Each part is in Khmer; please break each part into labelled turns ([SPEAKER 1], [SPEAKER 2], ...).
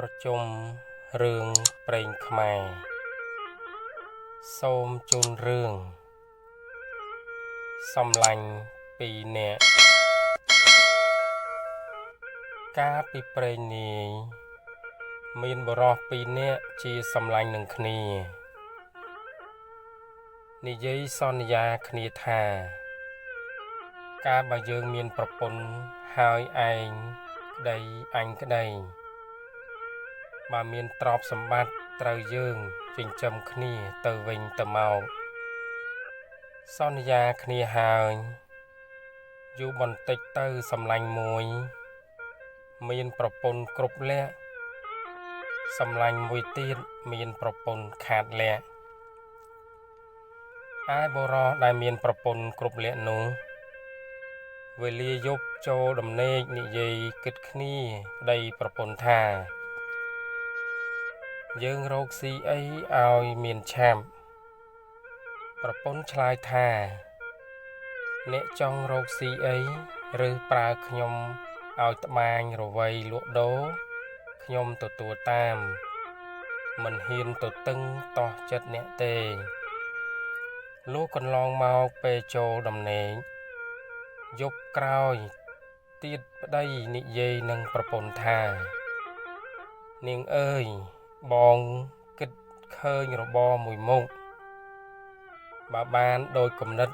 [SPEAKER 1] ប្រជុំរឿងព្រេងខ្មែរសូមជូនរឿងសំឡាញ់ពីរនាក់កាលពីព្រេងនាយមានបុរសពីរនាក់ជាសំឡាញ់នឹងគ្នានិយាយសន្យាគ្នាថាកាលបើយើងមានប្រពន្ធហើយឯងក្តីអញក្តីបើមានទ្រព្យសម្បត្តិត្រូវយើងចិញ្ចឹមគ្នាទៅវិញទៅមកសន្យាគ្នាហើយយូរបន្តិចទៅសំឡាញ់មួយមានប្រពន្ធគ្រប់លក្ខសំឡាញ់មួយទៀតមានប្រពន្ធខាតលក្ខឯបុរសដែលមានប្រពន្ធគ្រប់លក្ខនោះវេលាយប់ចូលដំណេកនិយាយគិតគ្នាប្តីប្រពន្ធថាយើងរកស៊ីអីឲ្យមានឆាប់ប្រពន្ធឆ្លើយថាអ្នកចង់រកស៊ីអីឬប្រើខ្ញុំឲ្យត្បាញរវៃលក់ដូរខ្ញុំទទួលតាមមិនហ៊ានទៅតឹងតោះចិត្តអ្នកទេលុះកន្លងមកពេលចូលដំណេកយប់ក្រោយទៀតប្តីនិយាយនឹងប្រពន្ធថានាងអើយបងគិតឃើញរបរមួយមុខបើបានដោយគំនិត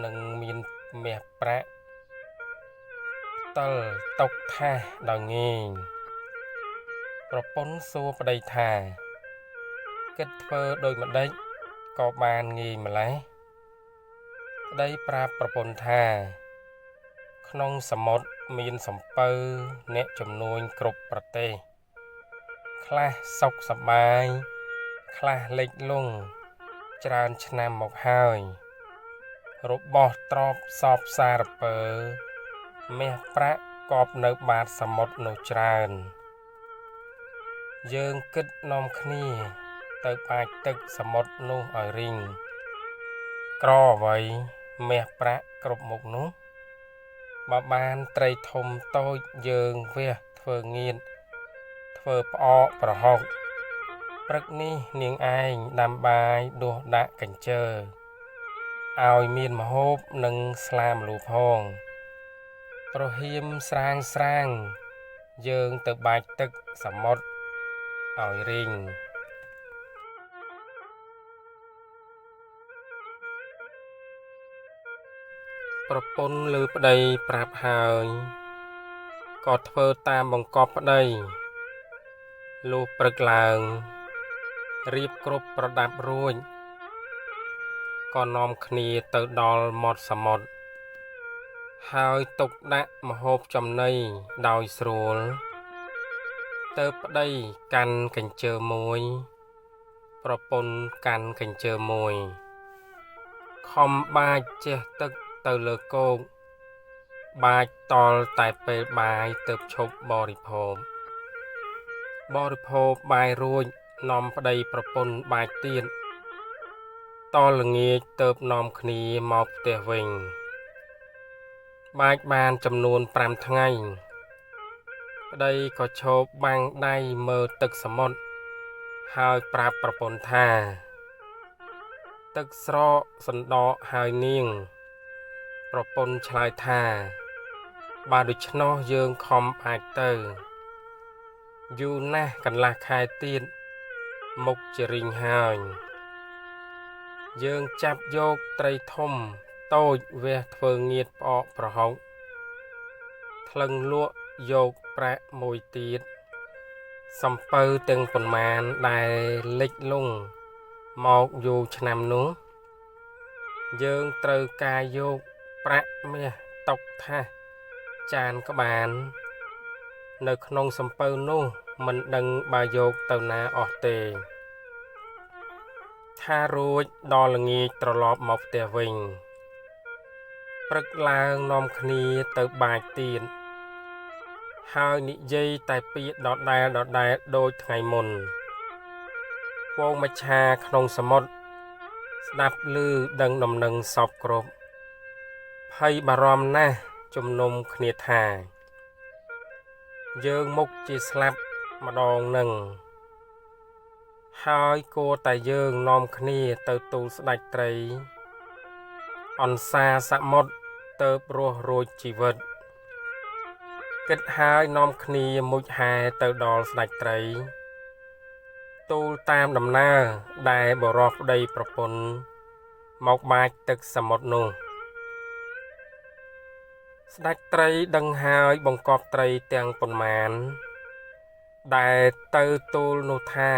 [SPEAKER 1] នឹងមានមាសប្រាក់ផ្តិលຕົកថាសដោយងាយប្រពន្ធសួរប្តីថាគិតធ្វើដូចម្ដេចក៏បានងាយម្ល៉េះប្តីប្រាប់ប្រពន្ធថាក្នុងសមុទ្រមានសំពៅអ្នកចំនួនគ្រប់ប្រទេសខ្លះសុខសប្បាយខ្លះលិចលង់ច្រើនឆ្នាំមកហើយរបស់ទ្រព្យសពសារពើមាសប្រាក់កប់នៅបាតសមុទ្រនោះច្រើនយើងគិតនាំគ្នាទៅបាចទឹកសមុទ្រនោះឲ្យរីងក្រអ្វីមាសប្រាក់គ្រប់មុខនោះបើបានត្រីធំតូចយើងវះធ្វើងៀតធ្វើផ្អកប្រហុកព្រឹកនេះនាងឯងដាំបាយដួសដាក់កញ្ជើឲ្យមានម្ហូបនិងស្លាម្លូផងប្រហៀមស្រាងយើងទៅបាចទឹកសមុទ្រឲ្យរីងប្រពន្ធលើប្តីប្រាប់ហើយក៏ធ្វើតាមបង្គាប់ប្តីលុះព្រឹកឡើងរៀបគ្រប់ប្រដាប់រួចក៏នាំគ្នាទៅដល់មាត់សមុទ្រហើយទុកដាក់ម្ហូបចំណីដោយស្រួលទៅប្តីកាន់កញ្ជើមួយប្រពន្ធកាន់កញ្ជើមួយខំបាចជះទឹកទៅលើគោកបាចតល់តែពេលបាយទើបឈប់បរិភោគបាយរួចនាំប្តីប្រពន្ធបាចទៀតតល្ងាចទើបនាំគ្នាមកផ្ទះវិញបាចបានចំនួន5ថ្ងៃប្តីក៏ឈប់បាំងដៃមើលទឹកសមុទ្រហើយប្រាប់ប្រពន្ធថាទឹកស្រកសណ្ដកហើយនាងប្រពន្ធឆ្លើយថាបើដូច្នោះយើងខំអាចទៅយូរណាស់កន្លះខែទៀតមុខជារីងហើយយើងចាប់យកត្រីធំតូចវះធ្វើងៀតផ្អកប្រហុកថ្លឹងលក់យកប្រាក់មួយទៀតសំពៅទាំងប៉ុន្មានដែលលិចលង់មកយូរឆ្នាំនោះយើងត្រូវការយកប្រាក់មាសតុកថាសចានក្បាននៅក្នុងសំពៅនោះមិនដឹងបើយកទៅណាអស់ទេថារួចដល់ល្ងាចត្រឡប់មកផ្ទះវិញព្រឹកឡើងនាំគ្នាទៅបាចទៀតហើយនិយាយតែពាក្យដដែលដូចថ្ងៃមុនពងមច្ឆាក្នុងសមុទ្រស្ដាប់ឮដឹងដំណឹងសពគ្រប់ភ័យបារម្ភណាស់ជំនុំគ្នាថាយើងមុខជាស្លាប់ ម្ដងនឹងហើយគួរតែយើងនាំគ្នាទៅទូលស្ដេចត្រីអន្សាសមុទ្រទៅរស់រួចជីវិតគិតហើយនាំគ្នាមុជហែទៅដល់ស្ដេចត្រីទូលតាមដំណើរដែលបរោះប្តីប្រពន្ធមកបាចទឹកសមុទ្រនោះស្ដេចត្រីដឹងហើយបង្កប់ត្រីទាំងប៉ុន្មានដែលទៅទូលនោះថា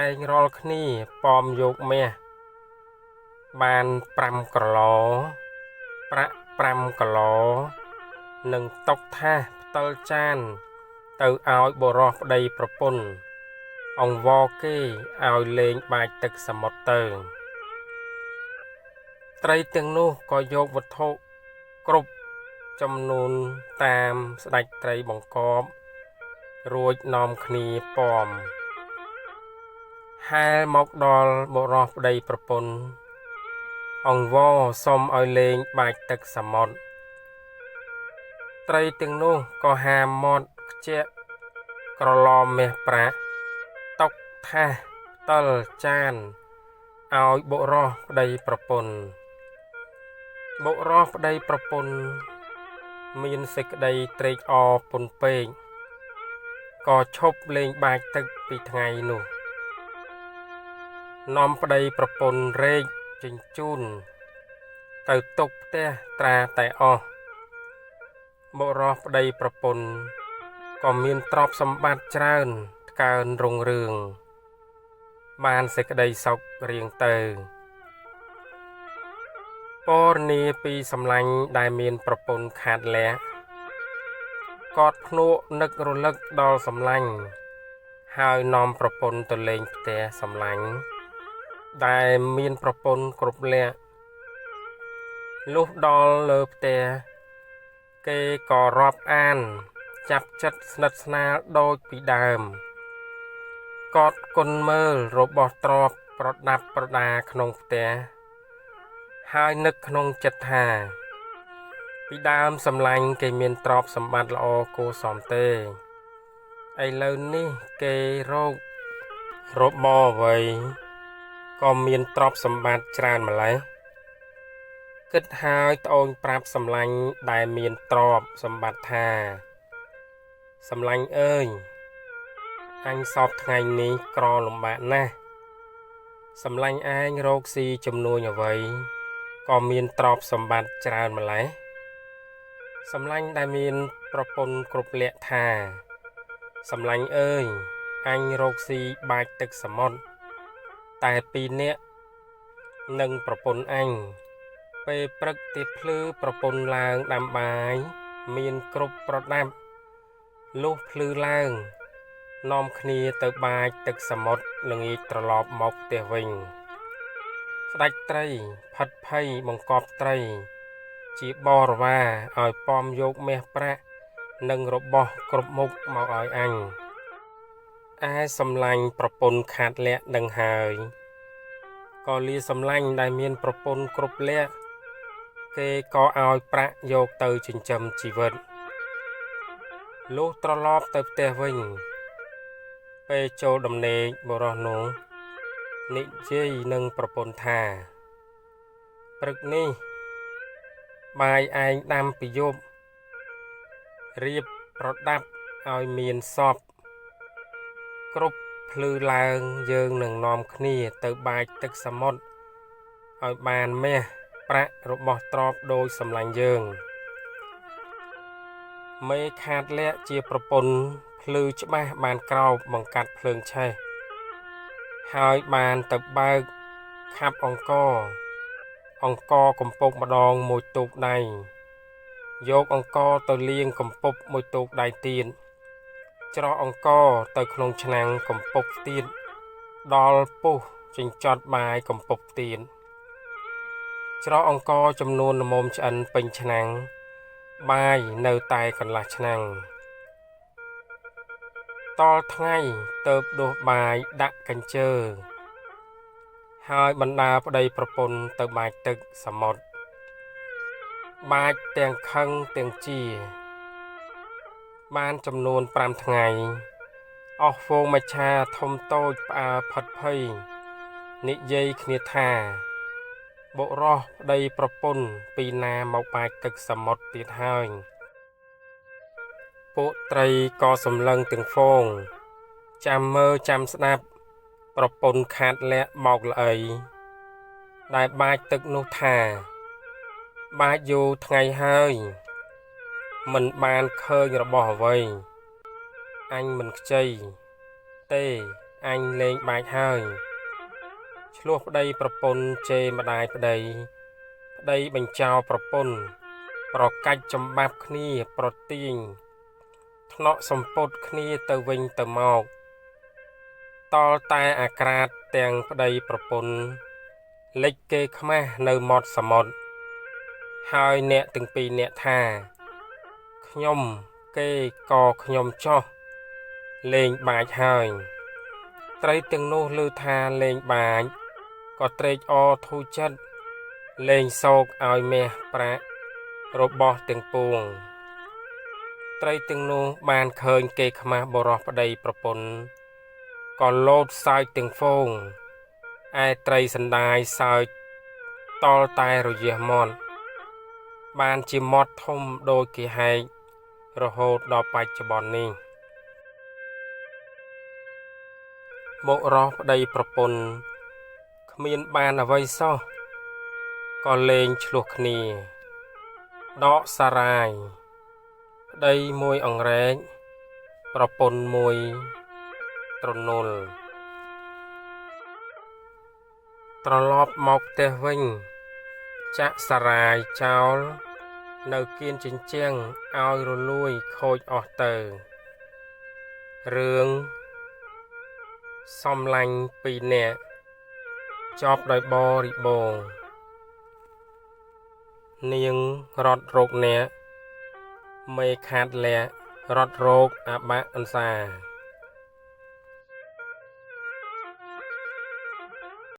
[SPEAKER 1] ឯងរាល់គ្នាប៉មយកមាសបាន5ក្រឡប្រាក់5ក្រឡនិងតុកថាសផ្តិលចានទៅឲ្យបរោះប្តីប្រពន្ធអង្វរគេឲ្យលេងបាចទឹកសមុទ្រទៅត្រីទាំងនោះក៏យកវត្ថុគ្រប់ចំនួនតាមស្ដេចត្រីបង្កប់រួចនាំគ្នាប៉មហែលមកដល់បរោះប្តីប្រពន្ធអង្វរសុំឲ្យលេងបាចទឹកសមុទ្រត្រីទាំងនោះក៏ហាមាត់ខ្ជាក់ក្រឡមាសប្រាក់តុកថាសផ្តិលចានឲ្យបុរសប្តីប្រពន្ធបុរសប្តីប្រពន្ធមានសេចក្តីត្រេកអរពន់ពេកក៏ឈប់លេងបាចទឹកពីថ្ងៃនោះនាំប្តីប្រពន្ធរែកជញ្ជូនទៅទុកផ្ទះត្រាតែអស់បុរសប្តីប្រពន្ធក៏មានទ្រព្យសម្បត្តិច្រើនថ្កើងរុងរឿងបានសេចក្តីសុខរៀងទៅពរនីពីសម្លាញ់ដែលមានប្រពន្ធខាតលះកត់ភ្នក់នឹករលឹកដល់សម្លាញ់ហើយនាំប្រពន្ធទៅលេងផ្ទះសម្លាញ់ដែលមានប្រពន្ធគ្រប់លក្ខលុះដល់លើផ្ទះគេក៏រាប់អានចាប់ចិត្តស្និទ្ធស្នាលដូចពីដើមកត់គុណមើលរបស់ទ្រព្យប្រដាប់ប្រដាក្នុងផ្ទះហើយនឹកក្នុងចិត្តថាពីដើមសម្លាញ់គេមានទ្រព្យសម្បត្តិល្អគួរសមទេឥឡូវនេះគេរករបស់អ្វីក៏មានទ្រព្យសម្បត្តិច្រើនម្ល៉េះគិតហើយត្អូញប្រាប់សម្លាញ់ដែលមានទ្រព្យសម្បត្តិថាសម្លាញ់អើយអញសពថ្ងៃនេះក្រលំបាកណាស់សម្លាញ់ឯងរកស៊ីចំនួនអ្វីក៏មានទ្រព្យសម្បត្តិច្រើនម្ល៉េះសម្លាញ់ដែលមានប្រពន្ធគ្រប់លក្ខថាសម្លាញ់អើយអញរកស៊ីបាចទឹកសមុទ្រតែ2នាក់និងប្រពន្ធអញពេលព្រឹកទីភ្លឺប្រពន្ធឡើងដាំបាយមានគ្រប់ប្រដាប់លុះភ្លឺឡើងនាំគ្នាទៅបាចទឹកសមុទ្រល្ងាចត្រឡប់មកផ្ទះវិញស្ដេចត្រីផិតភ័យបង្កប់ត្រីជាបរិវារឲ្យប៉មយកមាសប្រាក់និងរបស់គ្រប់មុខមកឲ្យអញឯសម្លាញ់ប្រពន្ធខាតលក្ខដឹងហើយក៏លាសម្លាញ់ដែលមានប្រពន្ធគ្រប់លក្ខគេក៏ឲ្យប្រាក់យកទៅចិញ្ចឹមជីវិតលុះត្រឡប់ទៅផ្ទះវិញពេលចូលដំណេកបុរសនោះនិយាយនឹងប្រពន្ធថាព្រឹកនេះបាយឯងដាំពីយប់រៀបប្រដាប់ឲ្យមានសពគ្រប់ភ្លឺឡើងយើងនឹងនាំគ្នាទៅបាចទឹកសមុទ្រឲ្យបានមាសប្រាក់របស់ទ្រព្យដោយសម្លាញ់យើងមេខាតលក្ខជាប្រពន្ធភ្លឺច្បាស់បានក្រោបបង្កាត់ភ្លើងឆេះហើយបានទៅបើកខាប់អង្គកំពប់ម្ដងមួយទូកដៃយកអង្គទៅលាងកំពប់មួយទូកដៃទៀតច្រោះអង្គទៅក្នុងឆ្នាំងកំពប់ទៀតដល់ពុះចិញ្ចត់បាយកំពប់ទៀតច្រោះអង្គចំនួនល្មមឆ្អិនពេញឆ្នាំងបាយនៅតែកន្លះឆ្នាំងតលថ្ងៃទៅដួសបាយដាក់កញ្ជើហើយបណ្ដាប្តីប្រពន្ធទៅបាចទឹកសមុទ្របាចទាំងខឹងទាំងជា បានចំនួន5ថ្ងៃអស់ហ្វូងមច្ឆាធំតូចផ្អើលផិតភ័យនិយាយគ្នាថាបុរសប្តីប្រពន្ធពីណាមកបាចទឹកសមុទ្រទៀតហើយពួកត្រីក៏សម្លឹងទាំងហ្វូងចាំមើលចាំស្ដាប់ប្រពន្ធខាតលាក់បោកល្អីដែលបាចទឹកនោះថាបាចយូរថ្ងៃហើយមិនបានឃើញរបស់អ្វីអញមិនខ្ចីទេអញលេងបាចហើយឆ្លោះប្តីប្រពន្ធជេរម្ដាយប្តីបញ្ចោលប្រពន្ធប្រកាច់ចំបាប់គ្នាប្រទាញថ្នាក់សម្ពុតគ្នាទៅវិញទៅមកតលតែអាក្រាតទាំងប្តីប្រពន្ធលិចគេខ្មាស់នៅមាត់សមុទ្រហើយអ្នកទាំងពីរអ្នកថាខ្ញុំគេក៏ខ្ញុំចោះលេងបាចហើយត្រីទាំងនោះឮថាលេងបាចក៏ត្រេកអរធូរចិត្តលេងសោកឲ្យមាសប្រាក់របស់ទាំងពួងត្រីទាំងនោះបានឃើញគេខ្មាស់បរោះប្តីប្រពន្ធក៏លោតសើចទាំងហ្វូងឯត្រីសណ្ដាយសើចតលតែរយះមាត់បានជាមាត់ធំដូចគេហែករហូតដល់បច្ចុប្បន្ននេះបុរសប្តីប្រពន្ធគ្មានបានអ្វីសោះក៏លេងឆ្លោះគ្នាដកសារាយប្តីមួយអង្រែកប្រពន្ធមួយត្រនល់ត្រឡប់មកផ្ទះវិញចាក់សារាយចោលនៅគៀនជញ្ជាំងឲ្យរលួយខូចអស់ទៅរឿងសំឡាញ់ពីរនាក់ចប់ដោយបរិបូរណ៍នាងរត់រោគអ្នកមេខាតលាក់រត់រោគអបាក់អន្សា